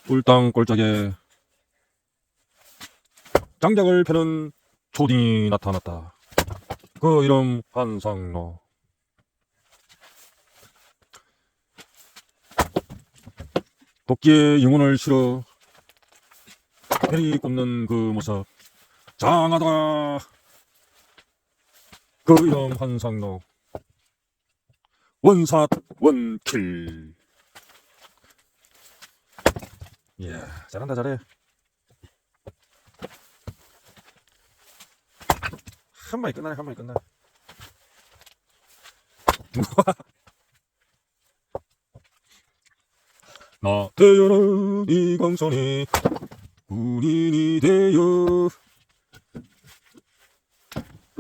꿀땅꼴짝에 장작을 펴는 초딩이 나타났다. 그 이름 한상로. 도끼에 영혼을 실어 해리 꼽는 그 모습 장하다. 그 이름 한상로. 원샷 원킬. 이야, 잘한다, 잘해. 한 방에 끝나네, 한 방에 끝나. 나 태어난 이광선이 군인이 되어.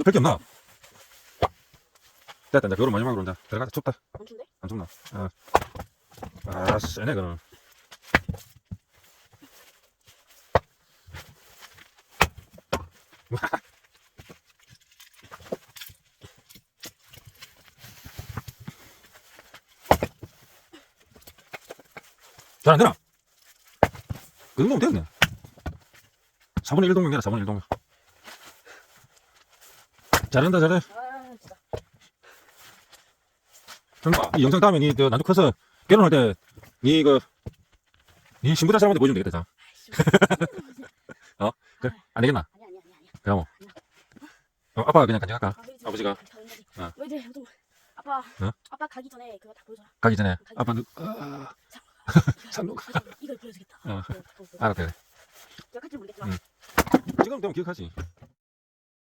뺄게 없나? 됐다, 이제 겨울은 마지막으로 이제 들어가자. 춥다. 안 춥네? 안 춥나? 아, 세네, 그는. 잘 안 되나? 그 정도면 됐네. 4분의 1 동력 해라, 4분의 1 동력. 잘한다, 잘해. 아 진짜. 그럼 이 영상 다음에 니 나중에 커서 결혼할 때 니 신부자 사람한테 보여주면 되겠다. 자. 그래, 안 되겠나? 아니야. 그럼 뭐. 아빠가 그냥 간직할까? 아, 그러지. 아버지가? 당연하지. 어. 왜 이래? 또 아빠. 어? 아빠 가기 전에 그거 다 보여줘라. 가기 전에 가기 아빠는 산록. 이걸 보여주겠다. 어. 그거 보여줘. 알았대. 기억할지 모르겠지만. 지금 되면 기억하지.